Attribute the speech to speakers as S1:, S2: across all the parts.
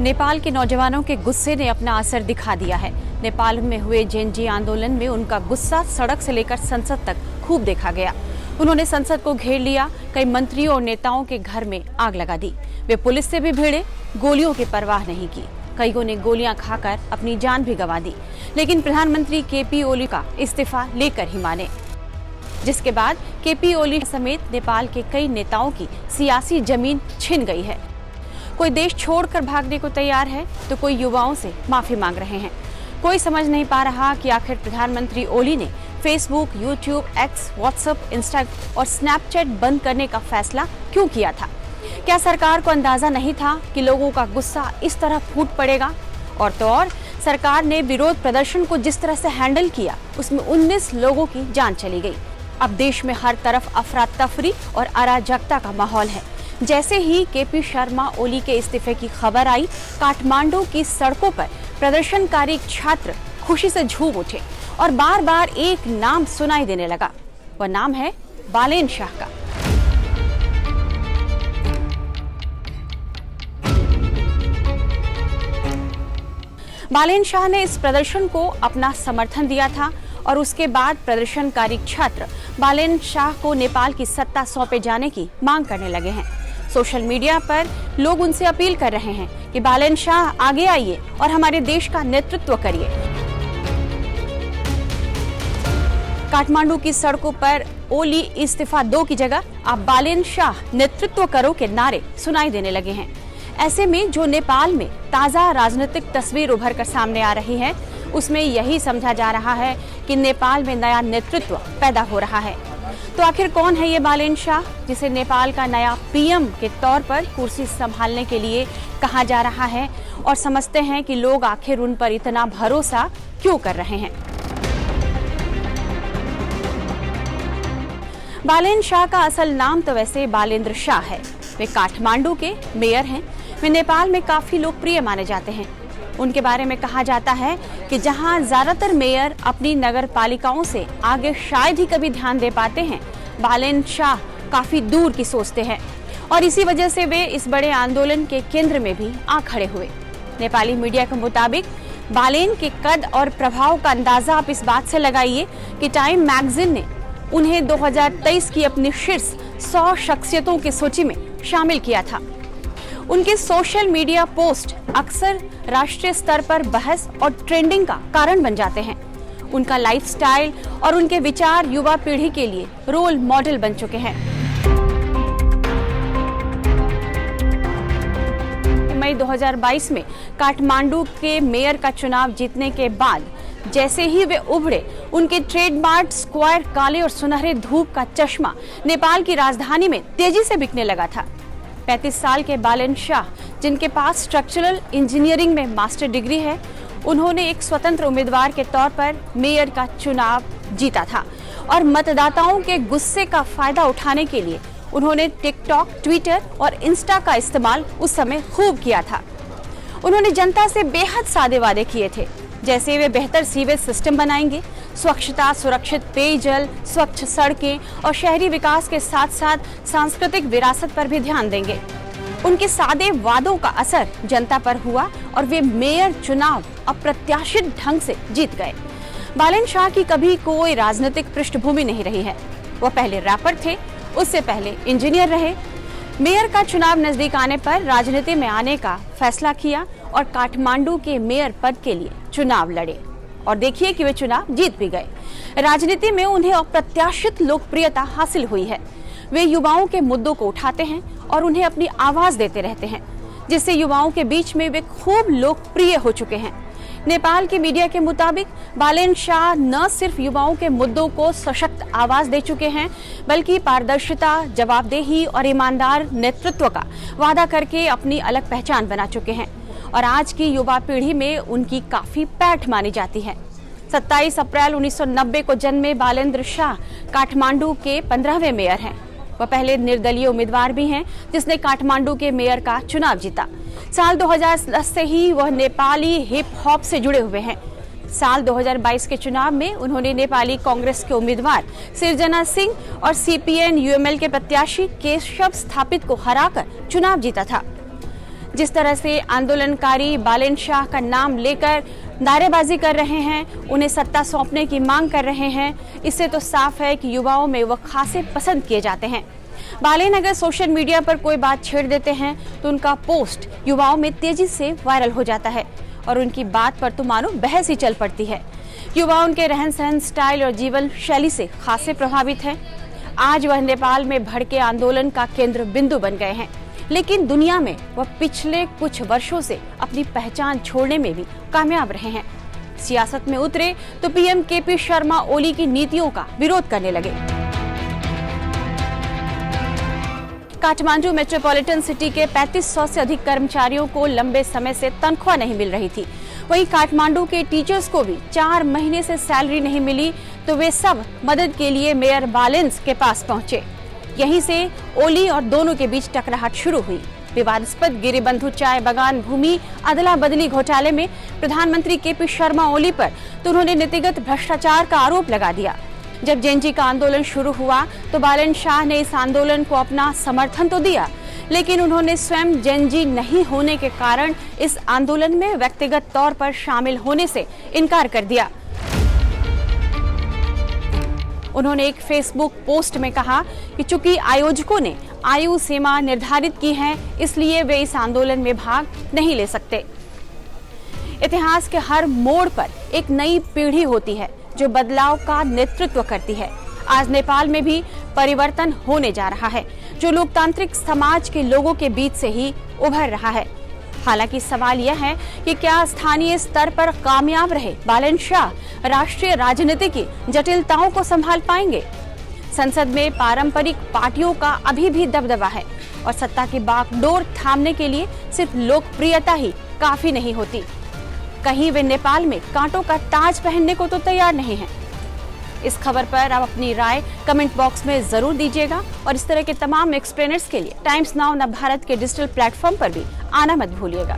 S1: नेपाल के नौजवानों के गुस्से ने अपना असर दिखा दिया है। नेपाल में हुए जेन जी आंदोलन में उनका गुस्सा सड़क से लेकर संसद तक खूब देखा गया। उन्होंने संसद को घेर लिया, कई मंत्रियों और नेताओं के घर में आग लगा दी। वे पुलिस से भी भिड़े, गोलियों की परवाह नहीं की। कईयों ने गोलियां खाकर अपनी जान भी गंवा दी, लेकिन प्रधानमंत्री केपी ओली का इस्तीफा लेकर ही माने, जिसके बाद केपी ओली समेत नेपाल के कई नेताओं की सियासी जमीन छिन गई है। कोई देश छोड़कर भागने को तैयार है तो कोई युवाओं से माफी मांग रहे हैं। कोई समझ नहीं पा रहा कि आखिर प्रधानमंत्री ओली ने Facebook, YouTube, x, WhatsApp, Insta और स्नैपचैट बंद करने का फैसला क्यों किया था। क्या सरकार को अंदाजा नहीं था कि लोगों का गुस्सा इस तरह फूट पड़ेगा? और तो और सरकार ने विरोध प्रदर्शन को जिस तरह से हैंडल किया, उसमें 19 लोगों की जान चली गई। अब देश में हर तरफ अफरा तफरी और अराजकता का माहौल है। जैसे ही केपी शर्मा ओली के इस्तीफे की खबर आई, काठमांडू की सड़कों पर प्रदर्शनकारी छात्र खुशी से झूम उठे और बार बार एक नाम सुनाई देने लगा। वह नाम है बालेन शाह का। बालेन शाह ने इस प्रदर्शन को अपना समर्थन दिया था और उसके बाद प्रदर्शनकारी छात्र बालेन शाह को नेपाल की सत्ता सौंपे जाने की मांग करने लगे हैं। सोशल मीडिया पर लोग उनसे अपील कर रहे हैं कि बालेन शाह आगे आइए और हमारे देश का नेतृत्व करिए। काठमांडू की सड़कों पर ओली इस्तीफा दो की जगह अब बालेन शाह नेतृत्व करो के नारे सुनाई देने लगे हैं। ऐसे में जो नेपाल में ताजा राजनीतिक तस्वीर उभर कर सामने आ रही है, उसमें यही समझा जा रहा है कि नेपाल में नया नेतृत्व पैदा हो रहा है। तो आखिर कौन है ये बालेन शाह, जिसे नेपाल का नया पीएम के तौर पर कुर्सी संभालने के लिए कहा जा रहा है, और समझते हैं कि लोग आखिर उन पर इतना भरोसा क्यों कर रहे हैं। बालेन शाह का असल नाम तो वैसे बालेंद्र शाह है। वे काठमांडू के मेयर हैं। वे नेपाल में काफी लोकप्रिय माने जाते हैं। उनके बारे में कहा जाता है कि जहां ज्यादातर मेयर अपनी नगर पालिकाओं से आगे शायद ही कभी ध्यान दे पाते हैं, बालेन शाह काफी दूर की सोचते हैं और इसी वजह से वे इस बड़े आंदोलन के केंद्र में भी आ खड़े हुए। नेपाली मीडिया के मुताबिक बालेन के कद और प्रभाव का अंदाजा आप इस बात से लगाइए कि टाइम मैगजीन ने उन्हें 2023 की अपनी शीर्ष 100 शख्सियतों की सूची में शामिल किया था। उनके सोशल मीडिया पोस्ट अक्सर राष्ट्रीय स्तर पर बहस और ट्रेंडिंग का कारण बन जाते हैं। उनका लाइफस्टाइल और उनके विचार युवा पीढ़ी के लिए रोल मॉडल बन चुके हैं। मई 2022 में काठमांडू के मेयर का चुनाव जीतने के बाद जैसे ही वे उभरे, उनके ट्रेडमार्क स्क्वायर काले और सुनहरे धूप का चश्मा नेपाल की राजधानी में तेजी से बिकने लगा था। 35 साल के बालेन शाह, जिनके पास स्ट्रक्चरल इंजीनियरिंग में मास्टर डिग्री है, उन्होंने एक स्वतंत्र उम्मीदवार के तौर पर मेयर का चुनाव जीता था और मतदाताओं के गुस्से का फायदा उठाने के लिए उन्होंने टिकटॉक, ट्विटर और इंस्टा का इस्तेमाल उस समय खूब किया था। उन्होंने जनता से बेहद सादे वादे किए थे, जैसे वे बेहतर सीवेज सिस्टम बनाएंगे, स्वच्छता, सुरक्षित पेयजल, स्वच्छ सड़कें और शहरी विकास के साथ साथ सांस्कृतिक विरासत पर भी ध्यान देंगे। उनके सादे वादों का असर जनता पर हुआ और वे मेयर चुनाव अप्रत्याशित ढंग से जीत गए। बालेन शाह की कभी कोई राजनीतिक पृष्ठभूमि नहीं रही है। वो पहले रैपर थे, उससे पहले इंजीनियर रहे। मेयर का चुनाव नजदीक आने पर राजनीति में आने का फैसला किया और काठमांडू के मेयर पद के लिए चुनाव लड़े और देखिए कि वे चुनाव जीत भी गए। राजनीति में उन्हें अप्रत्याशित लोकप्रियता हासिल हुई है। वे युवाओं के मुद्दों को उठाते हैं और उन्हें अपनी आवाज देते रहते हैं, जिससे युवाओं के बीच में वे खूब लोकप्रिय हो चुके हैं। नेपाल के मीडिया के मुताबिक बालेन शाह न सिर्फ युवाओं के मुद्दों को सशक्त आवाज दे चुके हैं, बल्कि पारदर्शिता, जवाबदेही और ईमानदार नेतृत्व का वादा करके अपनी अलग पहचान बना चुके हैं और आज की युवा पीढ़ी में उनकी काफी पैठ मानी जाती है। 27 अप्रैल 1990 को जन्मे बालेंद्र शाह काठमांडू के 15वें मेयर हैं। वह पहले निर्दलीय उम्मीदवार भी हैं, जिसने काठमांडू के मेयर का चुनाव जीता। साल 2010 से ही वह नेपाली हिप हॉप से जुड़े हुए हैं। साल 2022 के चुनाव में उन्होंने नेपाली कांग्रेस के उम्मीदवार सिरजना सिंह और सीपीएन यूएमएल के प्रत्याशी केशव स्थापित को हराकर चुनाव जीता था। जिस तरह से आंदोलनकारी बालेन शाह का नाम लेकर नारेबाजी कर रहे हैं, उन्हें सत्ता सौंपने की मांग कर रहे हैं, इससे तो साफ है कि युवाओं में वह खासे पसंद किए जाते हैं। बालेन अगर सोशल मीडिया पर कोई बात छेड़ देते हैं तो उनका पोस्ट युवाओं में तेजी से वायरल हो जाता है और उनकी बात पर तो मानो बहस ही चल पड़ती है। युवा उनके रहन सहन, स्टाइल और जीवन शैली से खासे प्रभावित हैं। आज वह नेपाल में भड़के आंदोलन का केंद्र बिंदु बन गए हैं, लेकिन दुनिया में वह पिछले कुछ वर्षों से अपनी पहचान छोड़ने में भी कामयाब रहे हैं। सियासत में उतरे तो पीएम केपी शर्मा ओली की नीतियों का विरोध करने लगे। काठमांडू मेट्रोपॉलिटन सिटी के 3500 से अधिक कर्मचारियों को लंबे समय से तनख्वाह नहीं मिल रही थी। वहीं काठमांडू के टीचर्स को भी 4 महीने से सैलरी नहीं मिली, तो वे सब मदद के लिए मेयर बालेन्स के पास पहुंचे। यहीं से ओली और दोनों के बीच टकराहट शुरू हुई। विवादास्पद गिरिबंधु चाय बागान भूमि अदला बदली घोटाले में प्रधानमंत्री केपी शर्मा ओली पर तो उन्होंने नीतिगत भ्रष्टाचार का आरोप लगा दिया। जब जेनजी का आंदोलन शुरू हुआ तो बालेन शाह ने इस आंदोलन को अपना समर्थन तो दिया, लेकिन उन्होंने स्वयं जेनजी नहीं होने के कारण इस आंदोलन में व्यक्तिगत तौर पर शामिल होने से इनकार कर दिया। उन्होंने एक फेसबुक पोस्ट में कहा कि चूंकि आयोजकों ने आयु सीमा निर्धारित की है, इसलिए वे इस आंदोलन में भाग नहीं ले सकते। इतिहास के हर मोड़ पर एक नई पीढ़ी होती है जो बदलाव का नेतृत्व करती है। आज नेपाल में भी परिवर्तन होने जा रहा है, जो लोकतांत्रिक समाज के लोगों के बीच से ही उभर रहा है। हालांकि सवाल यह है कि क्या स्थानीय स्तर पर कामयाब रहे बालेन शाह राष्ट्रीय राजनीति की जटिलताओं को संभाल पाएंगे। संसद में पारंपरिक पार्टियों का अभी भी दबदबा है और सत्ता की बागडोर थामने के लिए सिर्फ लोकप्रियता ही काफी नहीं होती। कहीं वे नेपाल में कांटों का ताज पहनने को तो तैयार नहीं है। इस खबर पर आप अपनी राय कमेंट बॉक्स में जरूर दीजिएगा और इस तरह के तमाम एक्सप्लेनर्स के लिए टाइम्स नाउ न भारत के डिजिटल प्लेटफॉर्म पर भी आना मत भूलिएगा।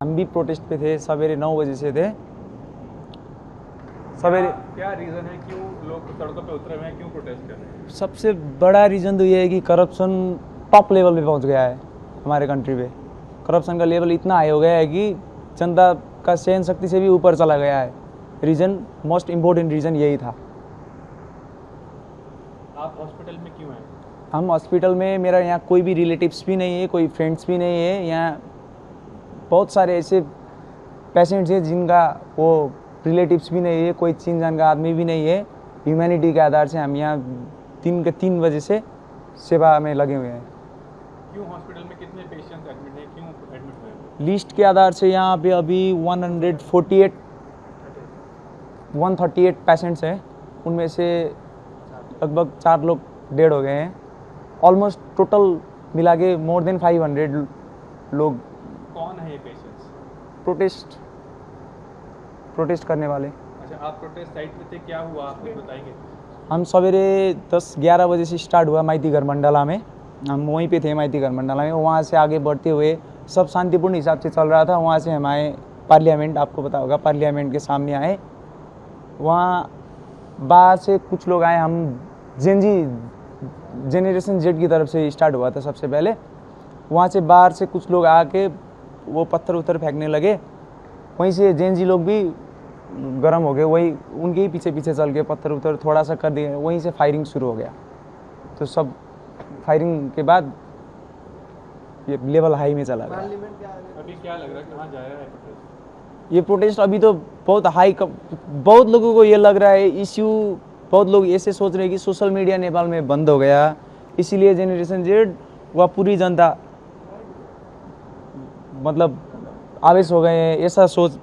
S2: हम भी प्रोटेस्ट पे थे, सवेरे 9 बजे से थे। सवेरे
S3: क्या रीज़न है, क्यों लोग सड़कों पे उतरे हुए हैं, क्यों प्रोटेस्ट कर रहे हैं?
S2: सबसे बड़ा रीज़न तो ये है कि करप्शन टॉप लेवल पे पहुंच गया है हमारे कंट्री पे। करप्शन का लेवल इतना हाई हो गया है कि जनता का सहन शक्ति से भी ऊपर चला गया है। रीज़न, मोस्ट इम्पोर्टेंट रीज़न यही था।
S3: आप हॉस्पिटल में क्यों हैं?
S2: हम हॉस्पिटल में, मेरा यहाँ कोई भी रिलेटिव्स भी नहीं है, कोई फ्रेंड्स भी नहीं है। यहाँ बहुत सारे ऐसे पेशेंट्स हैं जिनका वो रिलेटिव्स भी नहीं है, कोई चीन जान का आदमी भी नहीं है। ह्यूमैनिटी के आधार से हम यहाँ दिन के 3 बजे से सेवा में लगे हुए हैं।
S3: क्यों हॉस्पिटल में कितने पेशेंट्स एडमिट हैं, क्यों एडमिट हुए हैं?
S2: लिस्ट के आधार से यहाँ पे अभी 138 पेशेंट्स हैं, उनमें से लगभग 4 लोग डेड हो गए हैं। ऑलमोस्ट टोटल मिला के मोर देन 500 लोग।
S3: कौन है ये पेशेंट्स?
S2: प्रोटेस्ट करने वाले।
S3: अच्छा, आप प्रोटेस्ट साइट पे थे, क्या हुआ आप कुछ बताएंगे?
S2: हम सवेरे 10-11 बजे से स्टार्ट हुआ माइती घर मंडला में। हम वहीं पे थे माइती घर मंडला में। वहाँ से आगे बढ़ते हुए सब शांतिपूर्ण हिसाब से चल रहा था। वहाँ से हम आए पार्लियामेंट, आपको पता होगा, पार्लियामेंट के सामने आए। वहाँ बाहर से कुछ लोग आए। हम जेनरेशन जेड की तरफ से स्टार्ट हुआ था सबसे पहले। वहाँ से बाहर से कुछ लोग आके वो पत्थर उत्थर फेंकने लगे। वहीं से जेनजी लोग भी गर्म हो गए, वही उनके ही पीछे पीछे चल के पत्थर उत्थर थोड़ा सा कर दिए। वहीं से फायरिंग शुरू हो गया। तो सब फायरिंग के बाद ये लेवल हाई में चला गया।
S3: अभी क्या लग रहा है, कहाँ जा रहा है प्रोटेस्ट?
S2: ये प्रोटेस्ट अभी तो बहुत हाई, बहुत लोगों को ये लग रहा है इश्यू, बहुत लोग ऐसे सोच रहे हैं कि सोशल मीडिया नेपाल में बंद हो गया, इसीलिए जेनरेशन जेड व पूरी जनता मतलब आवेश हो गए हैं,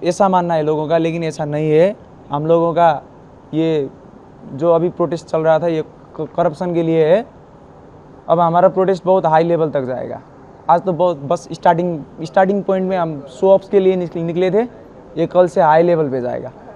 S2: ऐसा मानना है लोगों का। लेकिन ऐसा नहीं है। हम लोगों का ये जो अभी प्रोटेस्ट चल रहा था ये करप्शन के लिए है। अब हमारा प्रोटेस्ट बहुत हाई लेवल तक जाएगा। आज तो बहुत बस स्टार्टिंग पॉइंट में हम शो ऑफ्स के लिए निकले थे। ये कल से हाई लेवल पे जाएगा।